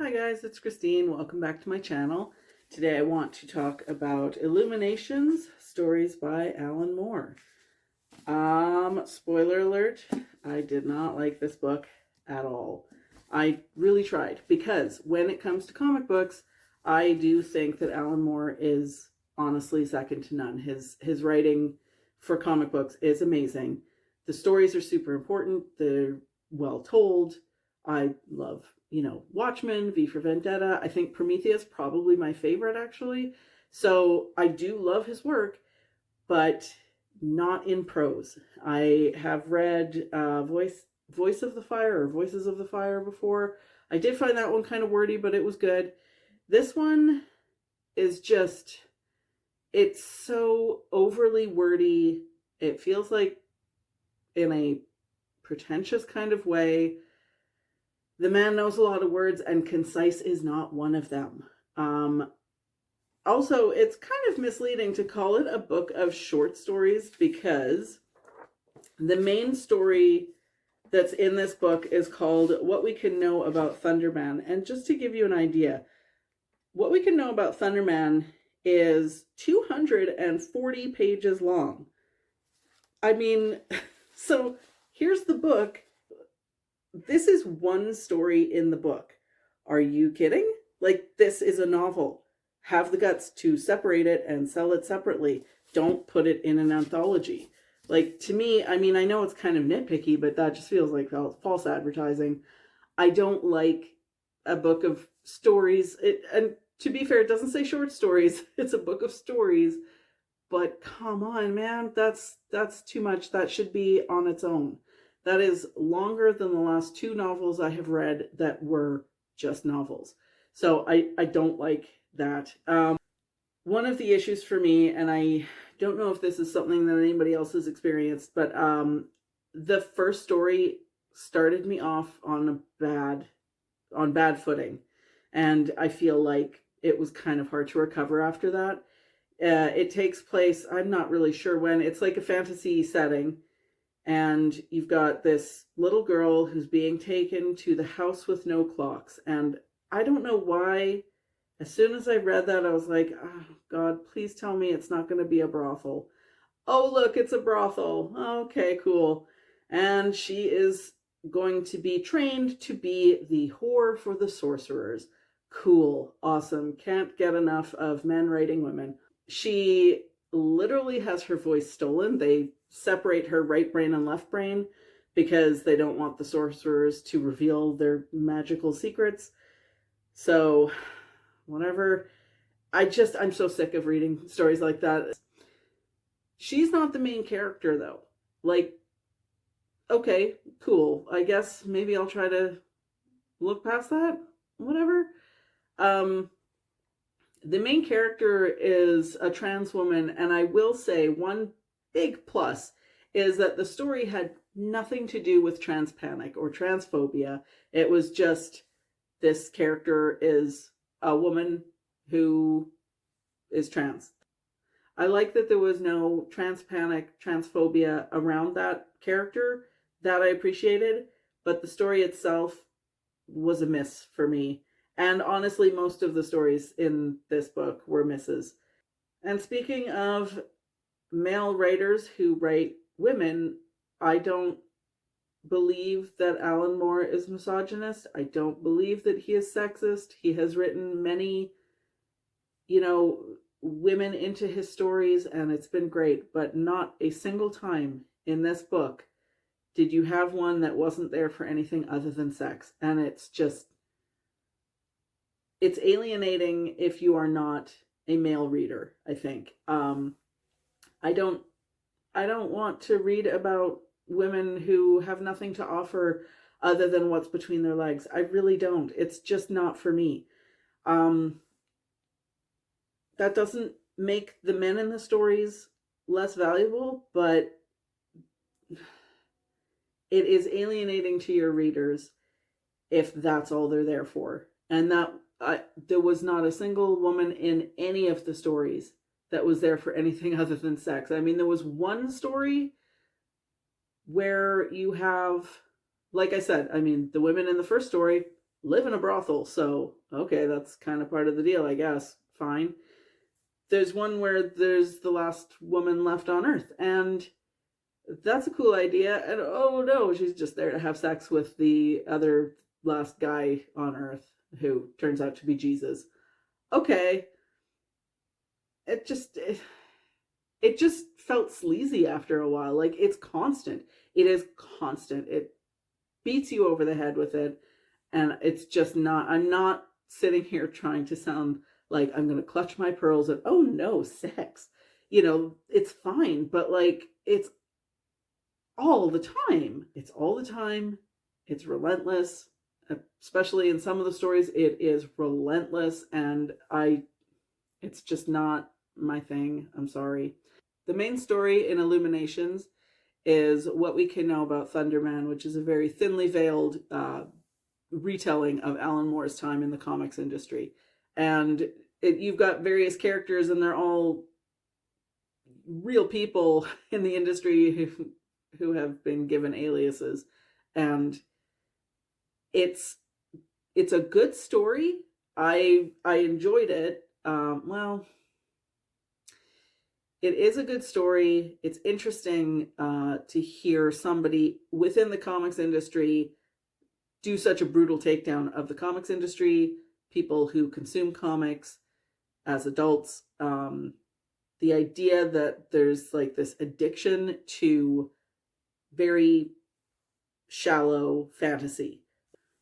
Hi guys, it's Christine. Welcome back to my channel. Today I want to talk about Illuminations, stories by Alan Moore. Spoiler alert, I did not like this book at all. I really tried because when it comes to comic books, I do think that Alan Moore is honestly second to none. His writing for comic books is amazing. The stories are super important. They're well told. I love, Watchmen, V for Vendetta. I think Prometheus probably my favorite actually. So I do love his work, but not in prose. I have read Voice of the Fire or Voices of the Fire before. I did find that one kind of wordy, but it was good. This one is just, it's so overly wordy. It feels like in a pretentious kind of way. The man knows a lot of words, and concise is not one of them. Also, it's kind of misleading to call it a book of short stories because the main story that's in this book is called What We Can Know About Thunderman. And just to give you an idea, What We Can Know About Thunderman is 240 pages long. I mean, so here's the book. This is one story in the book. Are you kidding? Like, this is a novel. Have the guts to separate it and sell it separately. Don't put it in an anthology. Like, to me, I mean, I know it's kind of nitpicky, but that just feels like false advertising. I don't like a book of stories. And to be fair, it doesn't say short stories. It's a book of stories. But come on, man, that's too much. That should be on its own. That is longer than the last two novels I have read that were just novels. So I don't like that. One of the issues for me, and I don't know if this is something that anybody else has experienced, but the first story started me off on bad footing. And I feel like it was kind of hard to recover after that. It takes place, I'm not really sure when, it's like a fantasy setting. And you've got this little girl who's being taken to the house with no clocks. And I don't know why, as soon as I read that, I was like, oh, God, please tell me it's not going to be a brothel. Oh, look, it's a brothel. Okay, cool. And she is going to be trained to be the whore for the sorcerers. Cool. Awesome. Can't get enough of men writing women. She literally has her voice stolen. They separate her right brain and left brain because they don't want the sorcerers to reveal their magical secrets. So, whatever. I'm so sick of reading stories like that. She's not the main character, though. Like, okay, cool. I guess maybe I'll try to look past that. Whatever. The main character is a trans woman, and I will say one big plus is that the story had nothing to do with trans panic or transphobia. It was just this character is a woman who is trans. I like that there was no trans panic, transphobia around that character. That I appreciated, but the story itself was a miss for me. And honestly, most of the stories in this book were misses. And speaking of male writers who write women, I don't believe that Alan Moore is misogynist. I don't believe that he is sexist. He has written many, women into his stories, and it's been great, but not a single time in this book did you have one that wasn't there for anything other than sex. And it's alienating if you are not a male reader, I think. I don't want to read about women who have nothing to offer other than what's between their legs. I really don't. It's just not for me. That doesn't make the men in the stories less valuable, but it is alienating to your readers if that's all they're there for. And there was not a single woman in any of the stories that was there for anything other than sex. I mean, there was one story where you have, like I said, I mean, the women in the first story, live in a brothel, so okay, that's kind of part of the deal, I guess. Fine. There's one where there's the last woman left on Earth, and that's a cool idea. And oh no, she's just there to have sex with the other last guy on Earth, who turns out to be Jesus. Okay, it just it just felt sleazy after a while. Like, it's constant. It is constant. It beats you over the head with it, and it's just not. I'm not sitting here trying to sound like I'm gonna clutch my pearls and oh no, sex. It's fine, but like, it's all the time. It's all the time. It's relentless. Especially in some of the stories, it is relentless, and it's just not my thing. I'm sorry. The main story in Illuminations is what we can know about Thunderman, which is a very thinly veiled retelling of Alan Moore's time in the comics industry. And you've got various characters, and they're all real people in the industry who have been given aliases. And it's a good story. I enjoyed it. Well, it is a good story. It's interesting to hear somebody within the comics industry do such a brutal takedown of the comics industry, people who consume comics as adults. The idea that there's like this addiction to very shallow fantasy.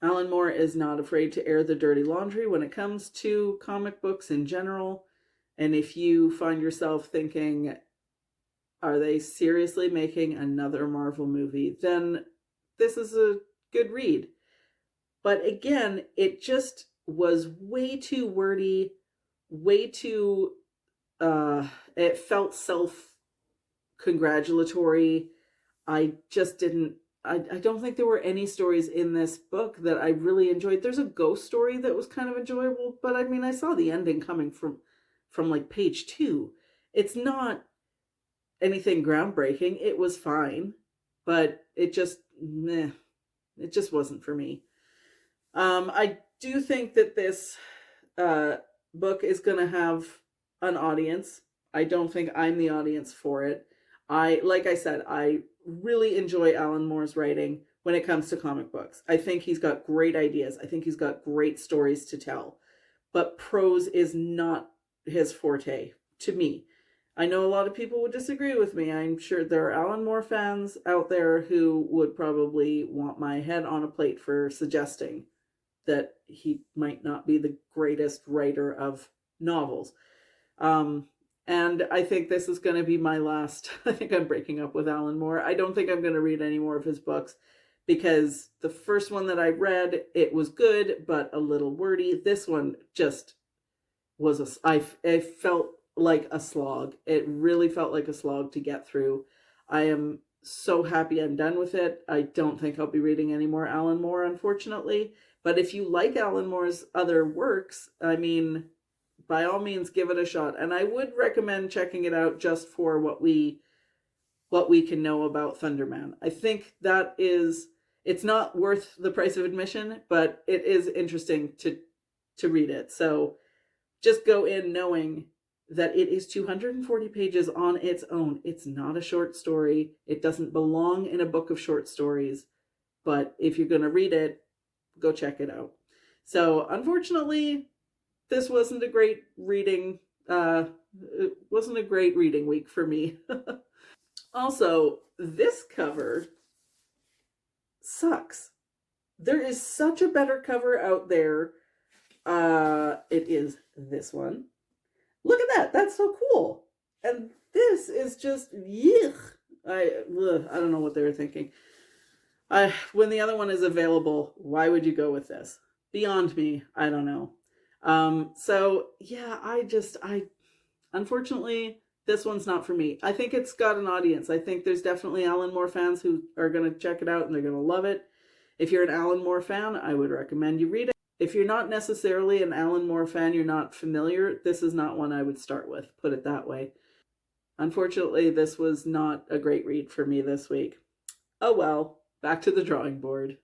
Alan Moore is not afraid to air the dirty laundry when it comes to comic books in general. And if you find yourself thinking, are they seriously making another Marvel movie? Then this is a good read. But again, it just was way too wordy, way too, it felt self-congratulatory. I just didn't, I don't think there were any stories in this book that I really enjoyed. There's a ghost story that was kind of enjoyable, but I mean, I saw the ending coming from like page 2. It's not anything groundbreaking. It was fine, but it just wasn't for me. I do think that this book is going to have an audience. I don't think I'm the audience for it. Like I said, I really enjoy Alan Moore's writing when it comes to comic books. I think he's got great ideas. I think he's got great stories to tell. But prose is not his forte, to me. I know a lot of people would disagree with me. I'm sure there are Alan Moore fans out there who would probably want my head on a plate for suggesting that he might not be the greatest writer of novels. And I think this is going to be my last. I think I'm breaking up with Alan Moore. I don't think I'm going to read any more of his books, because the first one that I read, it was good, but a little wordy. This one just was it felt like a slog. It really felt like a slog to get through. I am so happy I'm done with it. I don't think I'll be reading any more Alan Moore, unfortunately. But if you like Alan Moore's other works, I mean, by all means, give it a shot. And I would recommend checking it out just for what we can know about Thunderman. I think that it's not worth the price of admission, but it is interesting to read it. So just go in knowing that it is 240 pages on its own. It's not a short story. It doesn't belong in a book of short stories. But if you're going to read it, go check it out. So unfortunately, this wasn't a great reading. It wasn't a great reading week for me. Also, this cover sucks. There is such a better cover out there. It is this one. Look at that. That's so cool. And this is just, yuck. I don't know what they were thinking. When the other one is available, why would you go with this? Beyond me. I don't know. So yeah, unfortunately, this one's not for me. I think it's got an audience. I think there's definitely Alan Moore fans who are going to check it out and they're going to love it. If you're an Alan Moore fan, I would recommend you read it. If you're not necessarily an Alan Moore fan, you're not familiar, this is not one I would start with, put it that way. Unfortunately, this was not a great read for me this week. Oh well, back to the drawing board.